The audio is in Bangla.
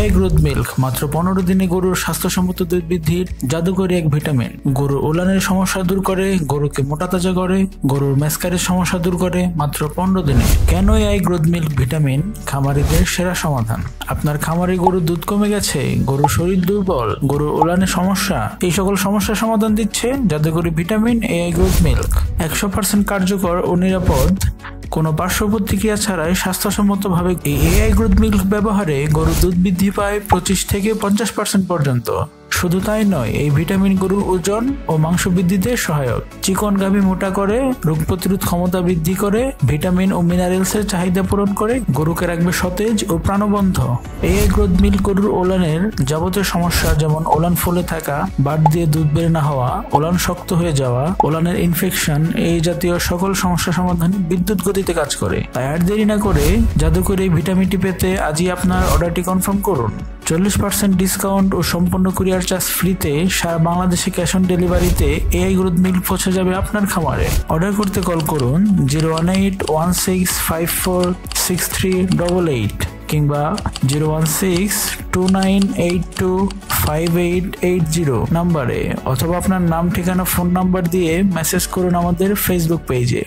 এআই গ্রোথ মিল্ক মাত্র 15 দিনে গরুর স্বাস্থ্যসম্মত দুধ বৃদ্ধির জাদুকরী এক ভিটামিন। গরুর ওলানের সমস্যা দূর করে, গরুকে মোটা তাজা করে, গরুর মেসকারের সমস্যা দূর করে মাত্র 15 দিনে। কেন এআই গ্রোথ মিল্ক ভিটামিন খামারিদের সেরা সমাধান? আপনার খামারে গরুর দুধ কমে গেছে, গরুর শরীর দুর্বল, গরুর ওলানের সমস্যা, এই সকল সমস্যার সমাধান দিচ্ছে জাদুকরী ভিটামিন এআই গ্রোথ মিল্ক। 100% কার্যকর ও নিরাপদ, কোনো পার্শ্ব প্রতিক্রিয়া ছাড়াই স্বাস্থ্যসম্মতভাবে এই এআই গ্রোথ মিল্ক ব্যবহারে গরুর দুধ বৃদ্ধি পায় 25 থেকে 50% পর্যন্ত। শুধু তাই নয়, এই ভিটামিন গরুর ওজন ও মাংস বৃদ্ধিতে সহায়ক। চিকন গাভী মোটা করে, রোগ প্রতিরোধ ক্ষমতা বৃদ্ধি করে, ভিটামিন ও মিনারেলসের চাহিদা পূরণ করে, গরুকে রাখবে সতেজ ও প্রাণবন্ত। এআই গ্রোথ মিল্ক গরুর ওলানের যাবতীয় সমস্যা যেমন ওলান ফুলে থাকা, বাট দিয়ে দুধ বের না হওয়া, ওলান শক্ত হয়ে যাওয়া, ওলানের ইনফেকশন, এই জাতীয় সকল সমস্যা সমাধানে বিদ্যুৎ গতিতে কাজ করে। তাই আর দেরি না করে জাদুকরী এই ভিটামিনটি পেতে আজই আপনার অর্ডারটি কনফার্ম করুন। 40% ডিসকাউন্ট ও সম্পূর্ণ কুরিয়ার চার্জ ফ্রিতে সারা বাংলাদেশে ক্যাশ অন ডেলিভারিতে এআই গ্রোথ মিল্ক পৌঁছে যাবে আপনার খামারে। অর্ডার করতে কল করুন 01816546388 কিংবা 01629825880 নাম্বারে, অথবা আপনার নাম, ঠিকানা, ফোন নাম্বার দিয়ে মেসেজ করুন আমাদের ফেসবুক পেজে।